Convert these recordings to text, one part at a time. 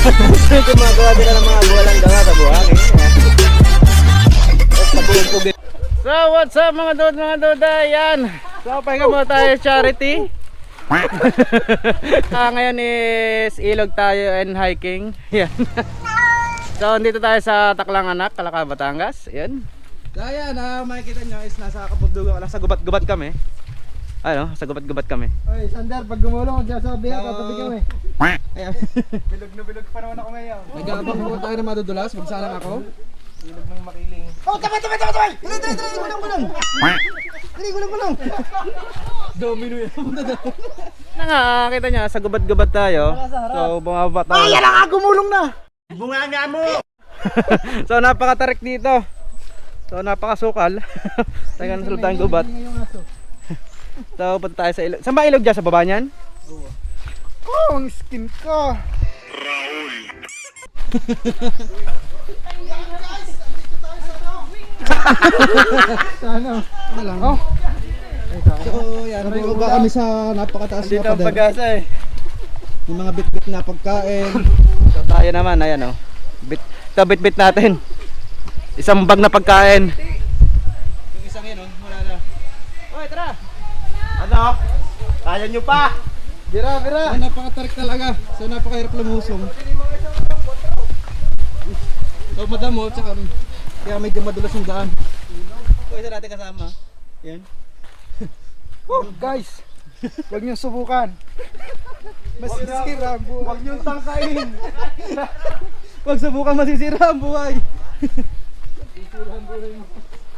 Gumagawa din ng mga buwalang dawa sa buhangin. So what's up mga dude, mga duda, yan. So pahinga muna tayo charity. Ngayon is ilog tayo and hiking. Yan. So dito tayo sa Taklanganak, Calacaba, Batangas. Yan. So ayan, makikita nyo is nasa kabundugan, nasa gubat-gubat kami. Ano, sa gubat-gubat kami. Oy, Sander, pag gumulong ko sa biya, tatabi kami. Ayan. Bilog na bilog pa naman ako ngayon. Nag-aabang po tayo na madudulas, magsalang ako. Bilog ng makiling. Oh, tama! Gulong! Gulong! Domino yan. Na nga, kita niya, sa gubat-gubat tayo. So, bumaba tayo. Ay, yan nga, gumulong na! Bunga nga mo! So, napakatarik dito. So, napakasukal. Tayo na tayong gubat. So, punta tayo sa ilog. Saan ba ilog dyan? Sa baba niyan? Oh, ang skin ko! Raul! Sana. Malang. Oh. So, yan. Bumaba kami sa napakataas Dito na ang pader. pag-asa eh. Yung mga bit-bit na pagkain. So, tayo naman, ayan o. Ito, bit-bit natin. Isang bag na pagkain. Yung isang yun, wala na. Oy, tara! Ano? Kaya nyo pa! Bira! Napakatarik talaga. So, napakahirap lumusong. So, madamo, tsaka kaya medyo madulas yung daan. Kung isa natin kasama. Yan. Guys, huwag niyong subukan. Masisira ang buhay. Huwag niyong tangkain. Huwag subukan, masisira ang buhay.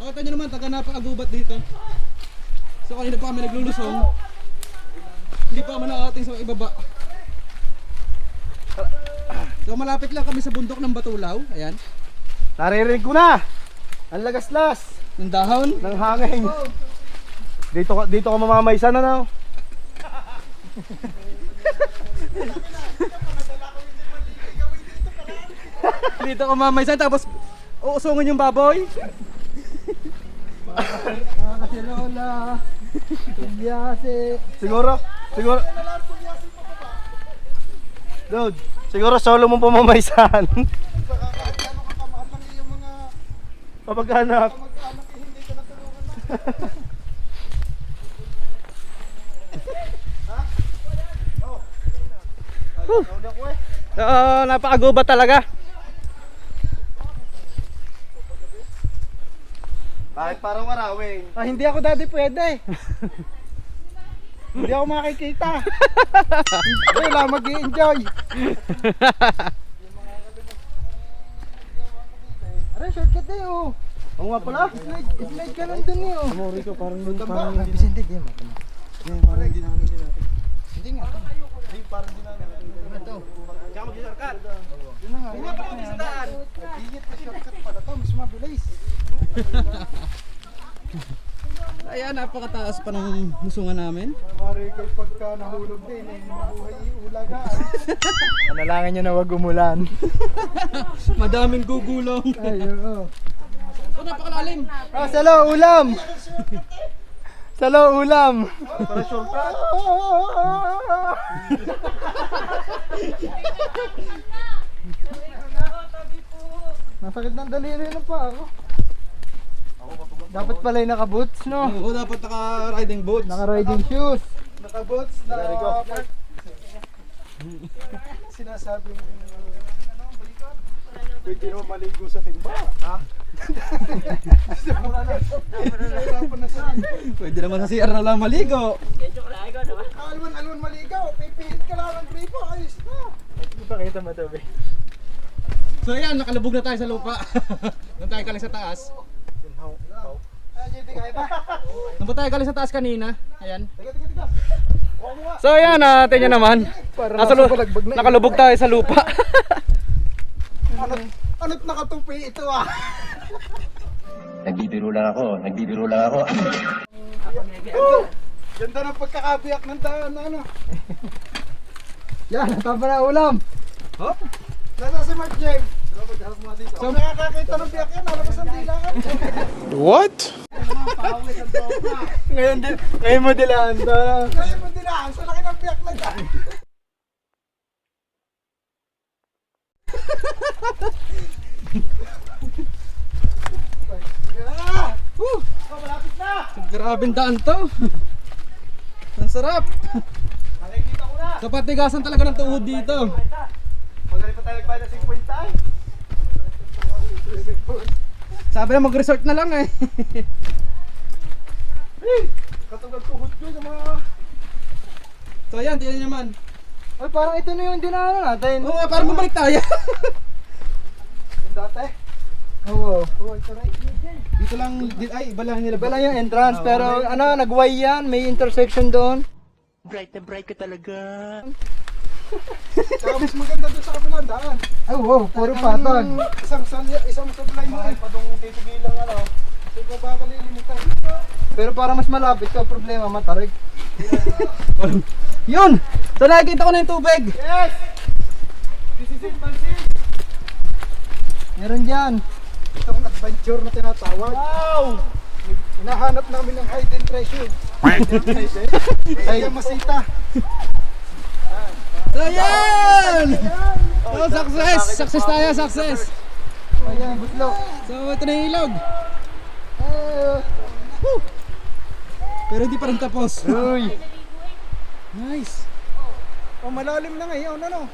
Nakita nyo naman, taga napakagubat dito. So kanina pa kami naglulusong. Hindi pa man nakating sa ibaba. So malapit lang kami sa bundok ng Batulaw. Ayan. Naririnig ko na. Ang lagaslas Yung dahon. ng hangin. Dito ka mamamaysan na now. Dito ka mamamaysan tapos uusungin yung baboy. Kasi lola. Tumbiyase. Siguro. Dude, siguro solo mo pamamaysan. Papaghanap. Napakagubat talaga. Bakit parang marawing? Hindi ako daddy pwede. Hindi ako makikita. Hindi lang mag-i-enjoy. Aray, shortcut na yun. Oo nga pala. Slide ka lang dun yun. Amori ko parang Vicente, di mo. parang hindi namin natin. Hindi nga. Hindi parang hindi namin. Ito. Kaya mag-shortcut. Yun na nga. Hindi nga pala kami sa daan. Nagigit na shortcut pala to. Mas mabilis. Ayan, napakataas pa ng musungan namin. Marikay pagka nahulog din. Mabuhay iulagaan. Panalangin nyo na wag umulan. Madaming gugulong. Ay, oo. Ito napakalalim. Salo, ulam! Salo, ulam! Para shortcut. Nasakit ng daliri ng pa ako. Dapat pala yung naka-boots, no? Oo, dapat naka-riding boots. Naka-riding shoes. Naka-boots na... Sinasabing... Pwede naman maligo sa timba. Ha? Pwede naman sa CR na lang maligo. Alwan maligaw. Pipihit ka lang ng gripo. Ayos na. Ipakita mo ito, be. So ayan, nakalubog na tayo sa lupa. Doon tayo galing sa taas. Doon tayo galing sa taas kanina. Ayan. So ayan, natin nyo naman. Nakalubog tayo sa lupa. Ano't nakatupi ito ah? Nagbibiro lang ako. Ganda ng pagkakabiyak ng daan na ano. Yan, tama na ulam. Hop. Nasa si Mark James. So nakakakita ng biyak yan, alabas ang dilaan. What? Ngayon mo dilaan. Ngayon mo dilaan, sa laki ng biyak na dyan. Grabing daan to. Ang sarap. Nakikita ko na. Sa patigasan talaga ng tuhod dito. Magaling pa tayo nagbayad ng 50 ay. Sabi na mag-resort na lang eh. Katulad tuhod ko sa mga... So yan, tingnan niyo naman. Ay, parang ito na yung dinaanan natin. Oo nga, parang bumalik tayo. Yung dati. Oo. Oo, ito right. Dito lang, ay iba lang nila. Iba lang yung entrance, Ah, pero okay. ano, nag-Y yan, may intersection doon. Bright na bright ka talaga. Saka mas maganda doon sa kabilang daan. Ay, wow, puro patag. Isang sublime mo eh. Padong titigilang ano. Sige ba kalilimutan? Pero para mas malapit ka, problema, matarig. Yun! So nakikita ko na yung tubig. Yes! This is it, Pansin! Meron dyan. Itong adventure na tinatawag. Wow! Hinahanap namin ng hidden treasure. Hidden treasure? Ay, masita. So yan! So success! Success tayo, success! Ayan, buslo. So ito na yung ilog. Woo! Pero hindi pa rin tapos. Uy. Nice! Oh, malalim na ngayon, ano?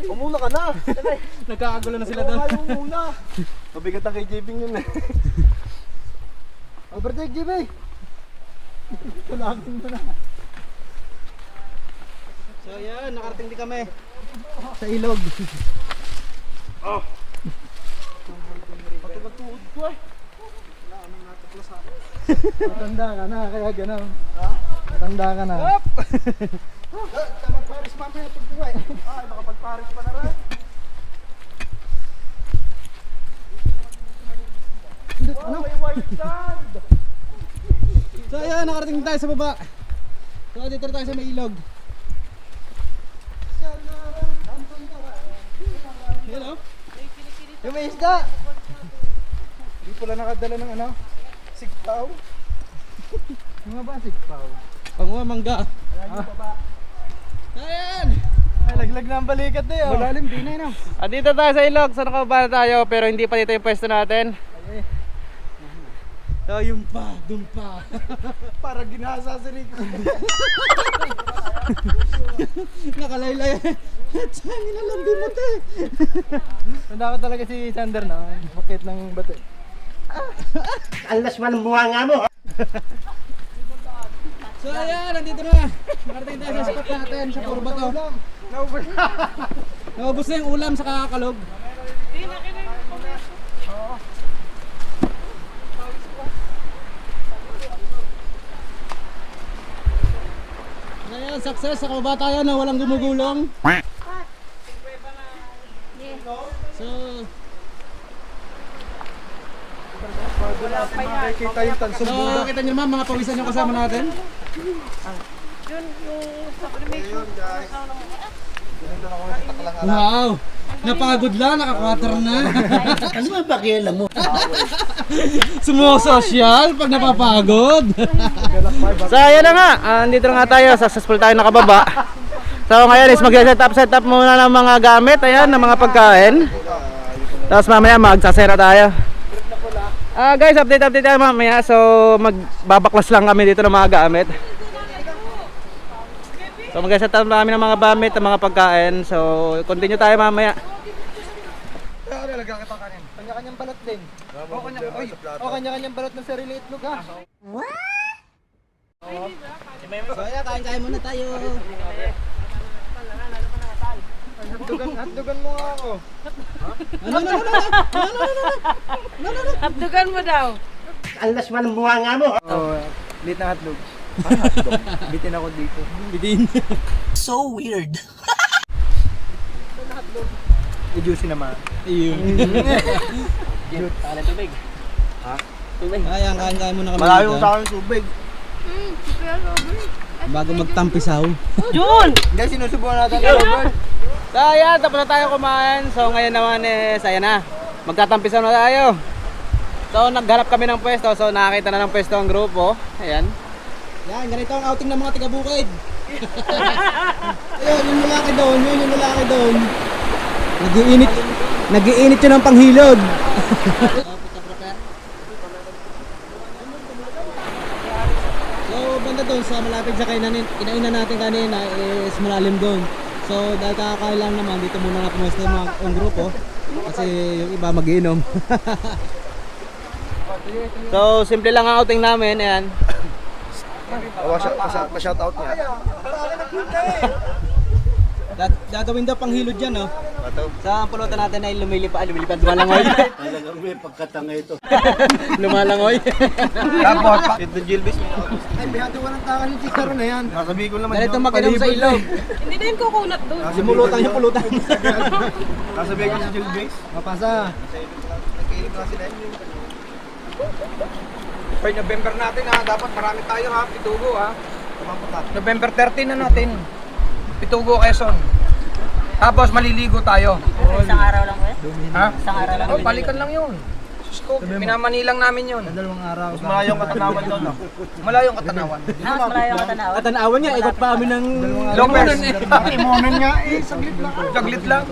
Umuna ka na! Nagkakagulo na sila doon. Ayaw muna! Mabigat ang kay Jebing yun eh. Overtake, GB. Tulangin mo na. So yan, nakarating din kami sa ilog. Patugat-tuhod ko eh. Matanda ka na, kaya gano'n. Ha? Matanda ka na. Tamang Paris mamaya pagbuhay. Ay, baka pag-Paris pa na rin. Ano? May white sand! So yan, nakarating tayo sa baba. So dito na tayo sa may ilog. Hello? Yung may isda. Hindi pala nakadala ng ano? Sigtaw. Mga ba, sigpaw? Panguha mangga. Ayan yung baba. Ayan! Ay, laglag na ang balikat na yun. Malalim din eh no? Dito tayo sa ilog. Sa nakababa na tayo pero hindi pa dito yung pwesto natin. So yung pa, dun pa. Para ginasa si Rico. Nakalaylay. Tsang ilalandi mo te. Tanda ko talaga si Sander na. Bakit ng bate. Alas man ang bunga nga mo. So ayan, nandito na. Nakarating tayo sa spot natin sa puro bato. Naubos na yung ulam sa kakakalog. Ayan, success. Sa kababa tayo na walang gumugulong. So, Makikita yung tansong so buda. kita nyo naman mga pawisan yung kasama natin. Ayun guys. Ganito na ako sa taklang alam. Wow! Napagod lang, naka-quarter na. Ano ba pakialam mo? Sumososyal pag napapagod. So ayan na nga, andito na nga tayo, successful tayo nakababa. So ngayon is mag-set up muna ng mga gamit, ayan, ng mga pagkain. Tapos mamaya magsasera tayo. Guys, update tayo mamaya. So magbabaklas lang kami dito ng mga gamit. So mag-set up na kami ng mga gamit, ng mga pagkain. So continue tayo mamaya. Ano lagyan kita kanin? Kanya-kanyang balot din. O, kanya-kanyang balot ng sarili itlog ha. So ayan, kain-kain muna tayo. Hatdugan mo nga ako. Ano? Hapdugan mo daw. Alas man ang bunga nga mo. Oo, lit na hotdog. Bitin ako dito. Bidin. So weird. I-juicy naman. Ayun. Ano tubig? Ha? Tubig. Ayan, kain-kain muna kami Malayo dito. sa akin tubig. Bago magtampisaw. Jun! Hindi, sinusubukan natin ang Robert. So ayan, tapos na tayo kumain. So ngayon naman ayan na. Magtatampisaw na tayo. So naghanap kami ng pwesto. So nakakita na ng pwesto ang grupo. Ayan. Yan, ganito ang outing ng mga taga-bukid. Ayun, yung lalaki doon, yung lalaki doon. Nag-iinit yun ng panghilod. So banda doon sa malapit sa kinainan natin kanina is malalim doon. So dahil kakakain lang naman, dito muna na pumusta yung mga ang grupo. Kasi yung iba magiinom. So simple lang ang outing namin, ayan. Pa-shout out niya. Gagawin daw pang hilod dyan, no? Sa pulutan natin ay lumilipad, lumalangoy. Talagang may pagkatanga ito. Lumalangoy. Tapos, ito Gilbis. Ay, bihado walang takal yung chikaro na yan. Sasabihin ko naman. Ganito makinom sa ilog. Hindi din kukunat doon. Simulutan yung pulutan. Sasabihin ko si Gilbis. Mapasa. Nagkilig na sila yun. Per November natin ha, dapat marami tayo ha, Pitugo ha. November 13 na natin. Pitugo, Quezon. Tapos maliligo tayo. Isang araw lang ba? Ha? Isang araw lang. Oh, balikan lang yun. Sus ko, minamanilang namin yun. Dalawang araw. Mas malayong katanawan doon. Malayong katanawan. Mas malayo ka tanaw. Katanawan niya, ikot pa kami ng Lopez. Imonan nga eh, saglit lang. Saglit lang.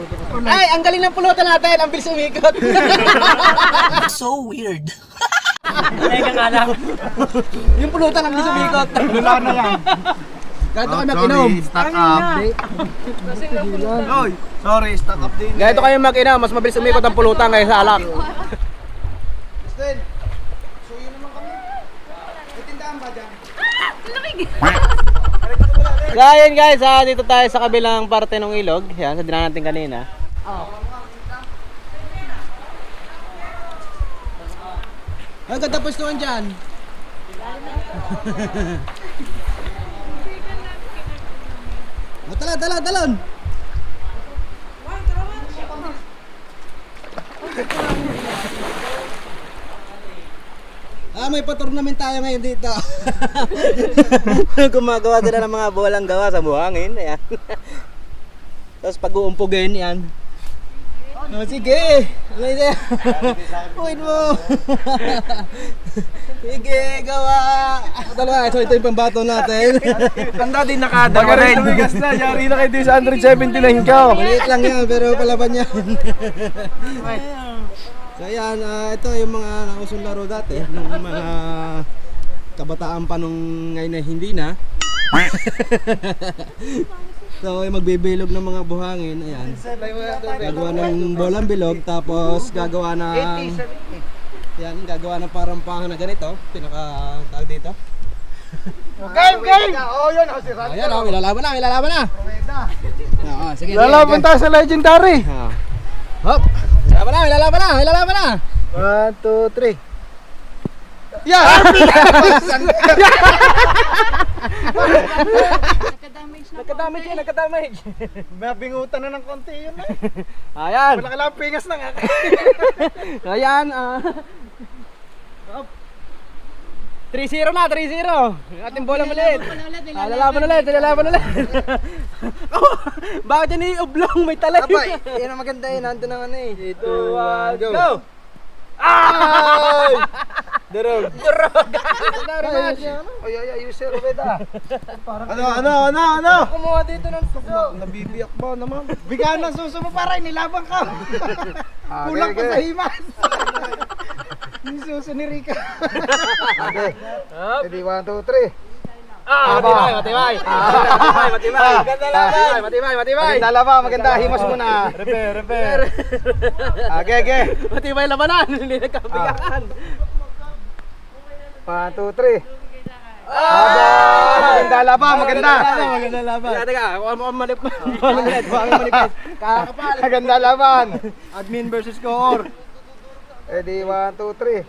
Ay, ang galing ng pulutan natin, ang bilis umikot. So weird. Teka nga lang. Yung pulutan ang bilis umikot. Wala na yan. Ganito kami mag-inom. Stock up. Oy, sorry, stock up din. Ganito kayo mag-inom, mas mabilis umikot ang pulutan kaysa sa alak. Justin, suyo naman kami. May tindahan ba dyan? So ayun guys, dito tayo sa kabilang parte ng ilog. Yan, sa dinan natin kanina. Ang ganda pwestuhan dyan. Talon! May pa-tournament tayo ngayon dito. Gumagawa sila ng mga bolang gawa sa buhangin. Ayan. Tapos pag-uumpugin yan. Oh, sige! Uwin mo! Sige, gawa! Dalawa, ito yung pambato natin. Tanda din nakadalawa rin. Tumigas na, yari na kayo din sa 179 ka. Maliit lang yan, pero palaban yan. So ayan, ito yung mga nausong laro dati. Nung mga kabataan pa nung ngayon na hindi na. So yung magbibilog ng mga buhangin, ayan. Gagawa ng bolang bilog, tapos gagawa ng... Yan, gagawa ng parampahan na ganito. Pinaka-tag dito. Game! Oo, yun. Ayan, ilalaban na. Sige, Lalaban tayo sa legendary. Hop! Ilalaban na. 1, 2, 3. Yeah! Nakadamage. Mabingutan na ng konti yun eh. Ayan. Wala ka lang pingas na nga. Ayan. 3-0 na, 3-0. Yung ating bola maliit. Lalaban ulit. Bakit yan yung oblong? May talay. Abay, yan ang maganda yun. Nandun ang ano eh. 2, 1, go! Ay! Durog. Ay, user beta. Ano? Kumuha dito ng suso. Nabibiyak ba naman? Bigyan ng suso mo para nilabang ka. Kulang pa sa himas. Yung suso ni Rika. Okay. Ready, 1, 2, 3. Matibay. Maganda laban, maganda. Himas muna. Repair. Okay. Matibay labanan. Hindi nagkabigaan. 1, 2, 3. Maganda laban, maganda. Teka, manipis. Kakapal. Maganda laban. Admin versus core. Ready, 1, 2, 3.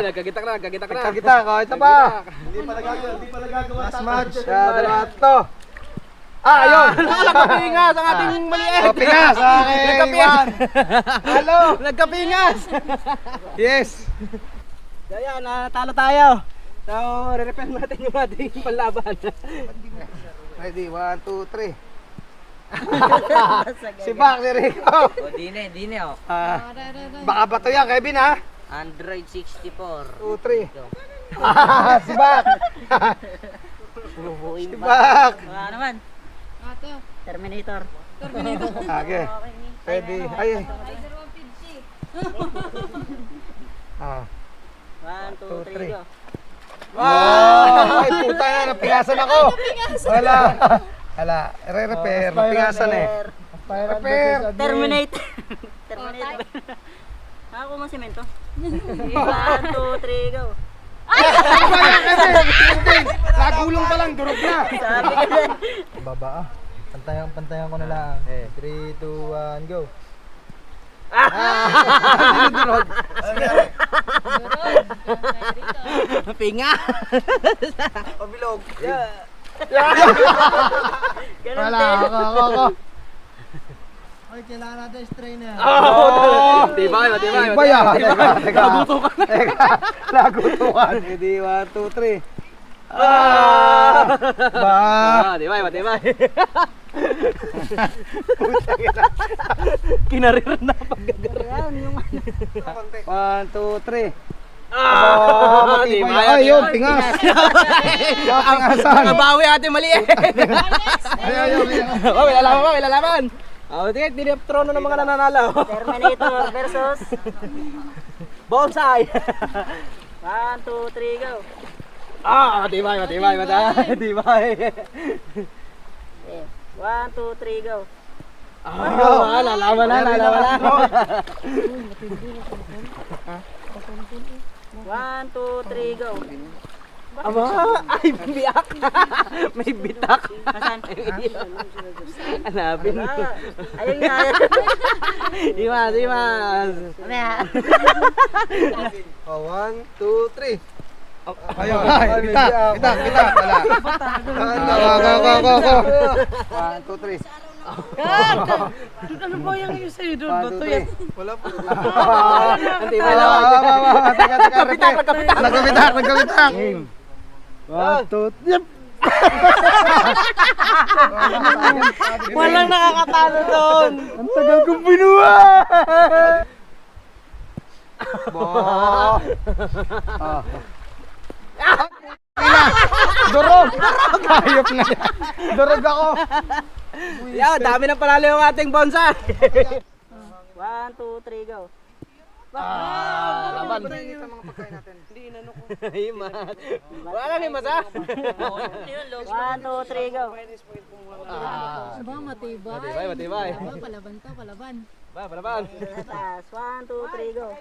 Nagkagitak na. Kita, kahit na ba? Hindi pa nagagawa. Last match. Dalawa to. Ayun! Nagkapingas ang ating maliit. Pingas sa akin. Halo! Nagkapingas. Yes! So yan, talo tayo. So, re-repair natin yung ating panlaban. Ready, 1, 2, 3. Si Bak, si Rico. Dine oh. Baka ba to yan, Kevin ha? Android 64. 2, 3. Si Bak. Si Bak. Wala naman. Terminator. Okay. Pwede. Ay. Ah. 1, 2, 3, go. Ay, puta na, napingasan ako. Wala. Wala. Re-repair. Napingasan eh. Repair. Terminate. Terminate. Ako mo semento. 1, 2, 3, go. Nagulong pa lang, durog na. Sabi ka din. Baba ah. Pantayan ko na lang. 3, 2, 1, go. Pinga. Pabilog. Ganun Wala, din. ako. Ay, kailangan natin strainer. Tibay, matibay. Iba yan. Nagutukan. Nagutukan. Hindi, 1, 2, 3. Ba. Tibay, matibay. Kinarir na paggagar. 1, 2, 3. Tibay. Ay, yun, pingas. Pingasan. Nabawi ate mali eh. Ay. Oh, may lalaban, may lalaban. Oh, tingnan, diniptrono ng mga nananalo. Terminator versus Bonsai. 1, 2, 3, go. Matibay, matibay, matibay. 1, 2, 3, go. Lalaban na, lalaban na. 1, 2, 3, go. Aba, ay, biyak. May bitak. Asan? Hanapin. Ayun nga. Imas, imas. Mamaya. 1, 2, 3. Ayun, kita. Wala. Go. 1, 2, 3. Ano ba yung sa'yo doon? Bato yan. Wala po. Antibay lang. Nagkapitak. Nagkapitak. 1, 2, 3. Walang nakakatalo doon. Ang tagal kong binuhay! Durog! Hayop na yan. Durog ako. Yan, dami ng panalo yung ating bonsai. 1, 2, 3, go. Laban. Himas. Wala lang himas ha. 1, 2, 3, go. Aba, matibay. Matibay, matibay. Aba, palaban to, palaban. Palaban. Atas. 1, 2, 3, go.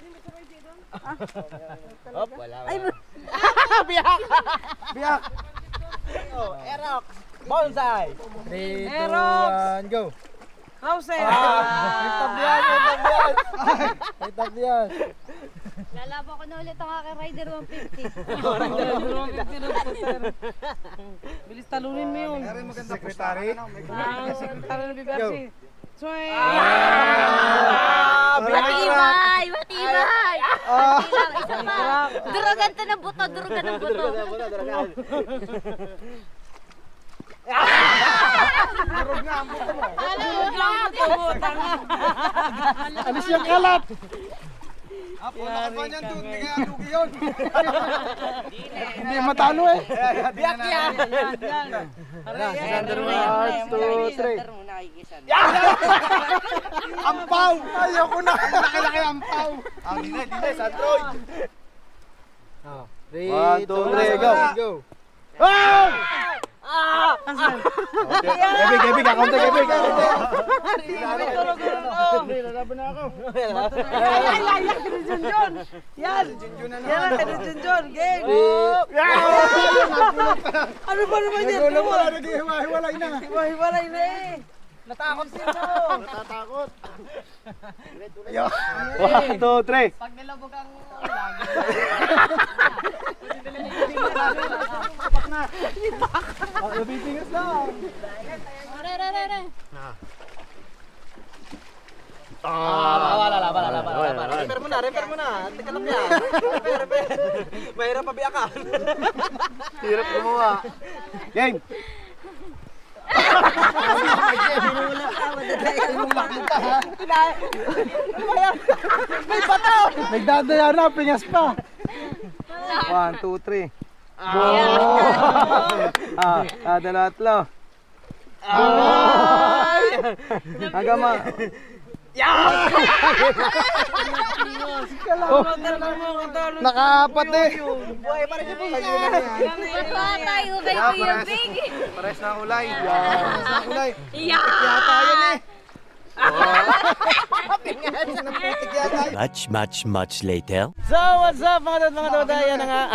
Hop, wala. Biyak. Biyak. Oh, Aerox. Bonsai. 3, 2, 1, go. How's it? May tabyan. Lalaban ko na ulit ang aking Rider 150. Bilis talunin mo yun. Secretary. Sekretary ng BBRC. Swing! Matibay! Matibay! Isa pa! Durugan to ng buto! Durugan ng buto! Durog na ang buto mo. Alis yung kalat! Wala ka pa niyan doon. Hindi kaya dugi yun. Hindi matalo eh. Biyak yan. Sander 1, 2, 3. Ampaw! Ayoko na. Laki-laki ampaw. Hindi, Sandroid. 1, 2, 3, go. Oh! Gebig, kakunti, gebig. Lalaban na ako. Ayak ka ni Junjun! Yan! Yan ang ka ni Junjun! Game! Ano ba naman yan? Nagulo pala, nag-ihiwa-hiwalay na. Hiwalay na eh! Natakot sino? Natatakot. 1, 2, 3. Pag nilabog ang Nabibingas na. Wala. Repair mo na. Teka lang yan. Repair. Mahirap pabiyakan. Hirap gumawa. Game. Nagdadaya na, pingas pa. 1, 2, 3. Go! Dalawa, tatlo. Hanggang ma... Nakaapat eh. Buhay pa rin si Pisa. Baka tayo kay Kuya Big. Pares na kulay. Pares na kulay. Yeah! Yata yan eh. Putik yata yun. Much later. So, what's up mga Doda? Yan na nga.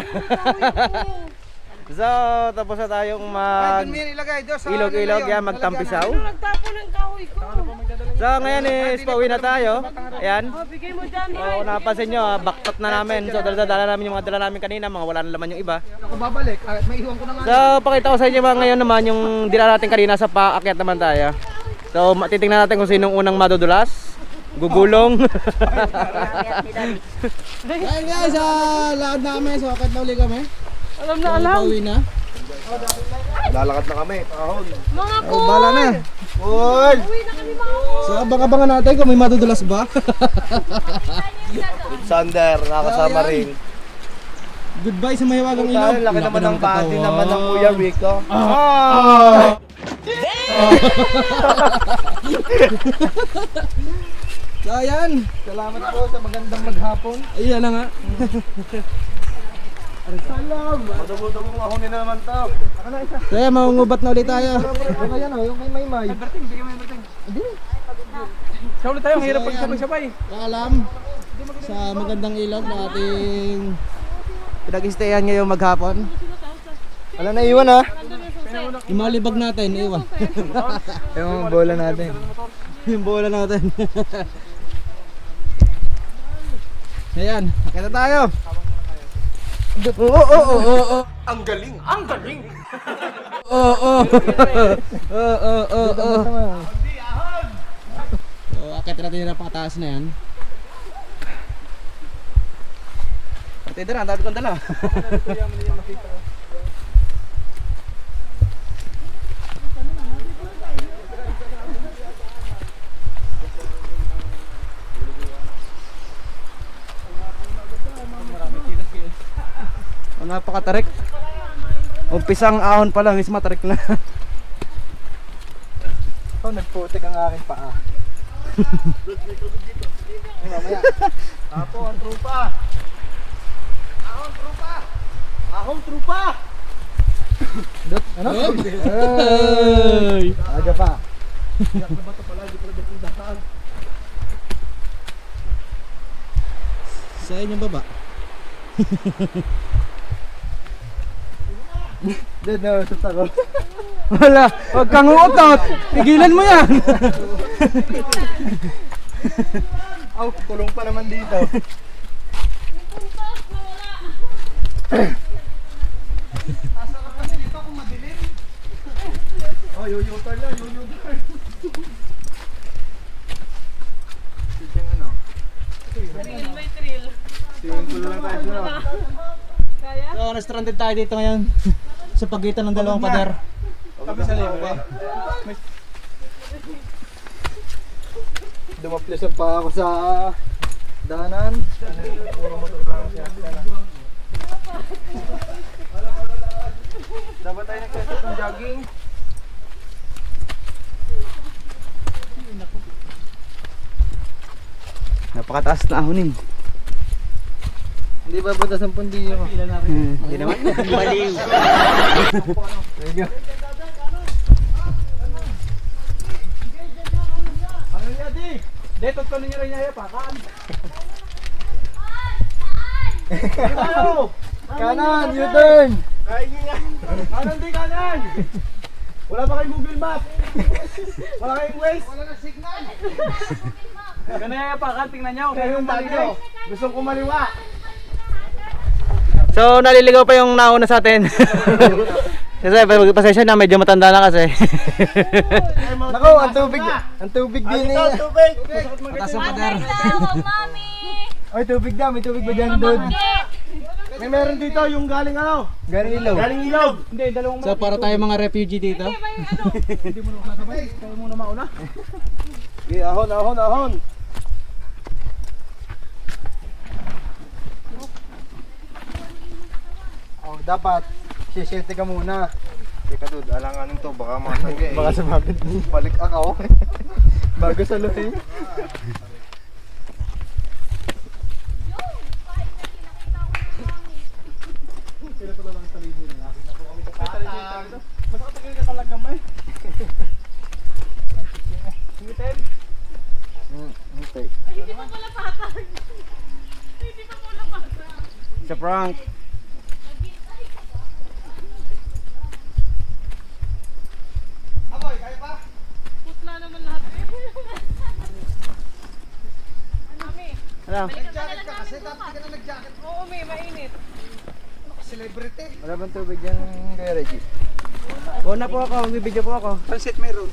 So, tapos na tayong Doon mo yan ilagay. Doon sa ilog-ilog ano yan, yun, magtampisaw. Nagtapo ng kahoy ko. So, ngayon is pauwi na tayo. Ayan. Bigay mo dyan. So, napansin nyo, backtot na namin. So, dala namin yung mga dala namin kanina, mga wala na laman yung iba. Ako babalik. May iwan ko na nga. So, pakita ko sa inyo mga ngayon naman yung dala natin kanina sa paakyat naman tayo. So, titingnan natin kung sinong unang madudulas. Gugulong. Dahil guys, lakad na kami. So, akit na uli kami. Alam na alam. Pauwi na. Lalakad na kami. Pahon. Mga Oh, bala na. Uy! So, abang-abangan natin kung may madudulas ba. Sander, nakasama rin. Goodbye sa mahiwagang ilog. Laki naman ng body naman ng Kuya Rico. So, ayan. Salamat po sa magandang maghapon. Ayan na nga. Madugong ahonin na naman to. So, ayan, mangungubat na ulit tayo. Yung ayan o, yung may may. Sa ulit tayo, ang hirap pagsabay-sabay. Alam sa magandang ilog na ating pinag-stayan ngayong maghapon. Wala na iwan ha. Yung mga libag natin, iwan. Yung bola natin. Yung bola natin. Ayan, nakita tayo. Oo. Ang galing! Ang galing! Oo. So, akit natin yung napakataas na yan. Partidera, ang dami kong dala. Napakatarik. Umpisang ahon pa lang is matarik na. Oh, nagputik ang aking paa. Mamaya. Apo, ang trupa! Ahong trupa! Ahong trupa! Dot, ano? Ay! Aga pa. Sa inyong baba. Dito na, suta ko. Wala, huwag kang uutot. Tigilan mo yan. Aw, kulong pa naman dito. Oh, yo-yo-turn lang, yo-yo-turn. So, na-stranded tayo dito ngayon sa pagitan ng dalawang pader. Kami sa limo ba? Dumaplis ang pa ako sa daanan. Dapat tayo nagsaset ng jogging. Napakataas na ahonin. Hindi ba butas ang pundiyo mo? Hindi naman. Baliw. Ano niya, di? Dito ko ninyo rin niya pakan. Kanan, U-turn! Kanan di kanan! Wala pa kayong Google Map! Wala kayong Waze! Wala na signal! Ganaya pakan, tingnan nyo. Kayong tayo. Gustong kumaliwa. So, naliligaw pa yung nauna sa atin. Kasi, pasensya na, medyo matanda na kasi. Nako, ang tubig din eh. Tubig! Patas ang pader. Ako, mami! Ay, tubig daw, may tubig ba dyan doon? May meron dito yung galing ano? Galing ilaw. Galing ilog! Hindi, dalawang So, para tayo mga refugee dito. Hindi mo na kasabay. Tayo muna mauna. Okay, ahon! Oh, dapat sisete ka muna. Teka dude, alanganin to, baka matangga eh. Baka sumabit. Balik ako. Bago sa luhi. Sa prank. Putla naman lahat eh. Ano? Nag-jacket ka kasi, dapat ka na nag-jacket. Oo, may mainit. Celebrity. Wala bang tubig yan kay Reggie? Una po ako, magbibideo po ako. Pansit meron.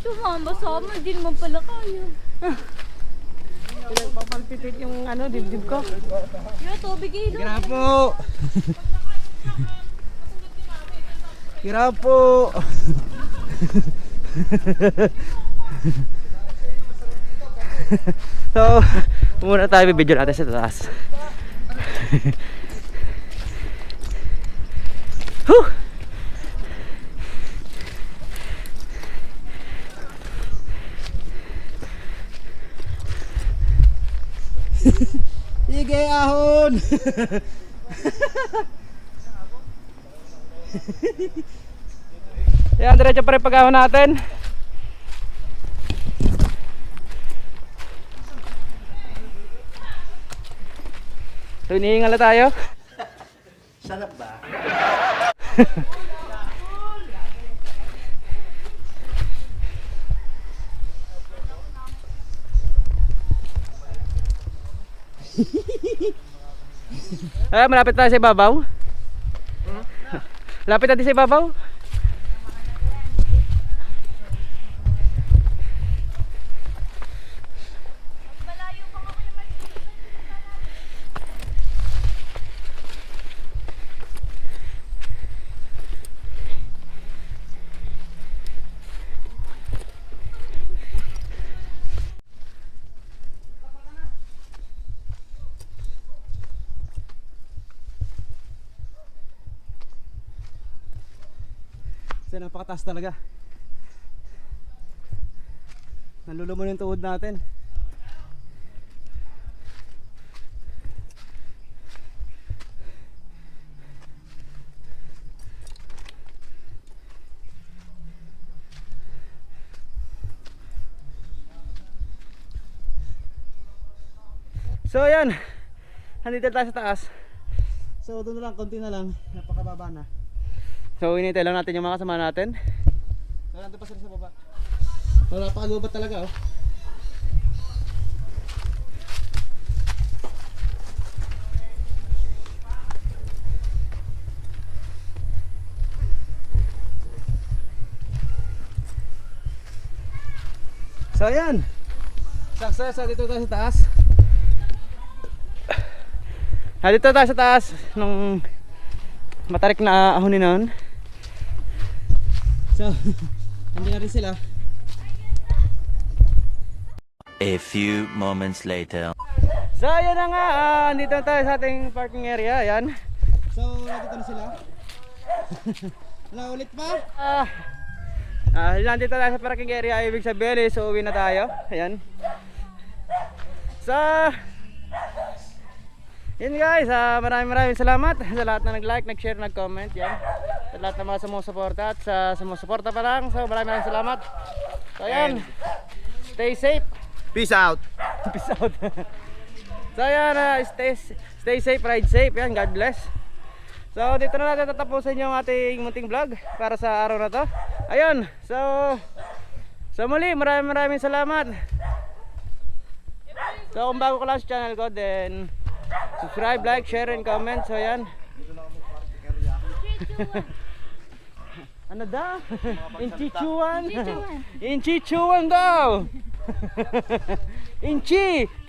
Sumama-sama, hindi naman pala kaya. Pinagpapalpitit yung ano, dibdib ko. Yung tubig ilo. Grapo! Grapo! So, muna tayo bibidyo natin sa taas. Whew! Sige, ahon! Yan, diretso pa rin pag-ahon natin. So, inihingal na tayo. Sarap ba? Ay, malapit tayo sa ibabaw. Lapit natin sa ibabaw. So, napakataas talaga. Nalulumon yung tuhod natin. So ayan, nandito tayo sa taas. So doon na lang, konti na lang, napakababa na. So hinihintay lang natin yung mga kasama natin. So nandun pa sila sa baba. So napakalubat talaga oh. So ayan, success, dito tayo sa taas. Dito tayo sa taas nung matarik na ahonin noon. So, hindi na rin sila. A few moments later. So, ayan na nga. Dito tayo sa ating parking area. Ayan. So, nandito na sila. Wala ulit pa? Nandito tayo sa parking area. Ibig sabihin so uwi na tayo. Ayan. So, yun guys, maraming salamat sa lahat na nag-like, nag-share, nag-comment. Yan. Sa lahat ng mga sumusuporta at sa sumusuporta pa lang. So maraming salamat. So ayan, stay safe. Peace out. Peace out. So ayan, stay safe, ride safe. Yan, God bless. So dito na natin tatapusin yung ating munting vlog para sa araw na to. Ayun, so muli, maraming salamat. So kung bago ka lang sa channel ko, then subscribe, like, share, and comment. So yan. Ano daw? Inchichuan? Inchichuan daw! Inchichuan!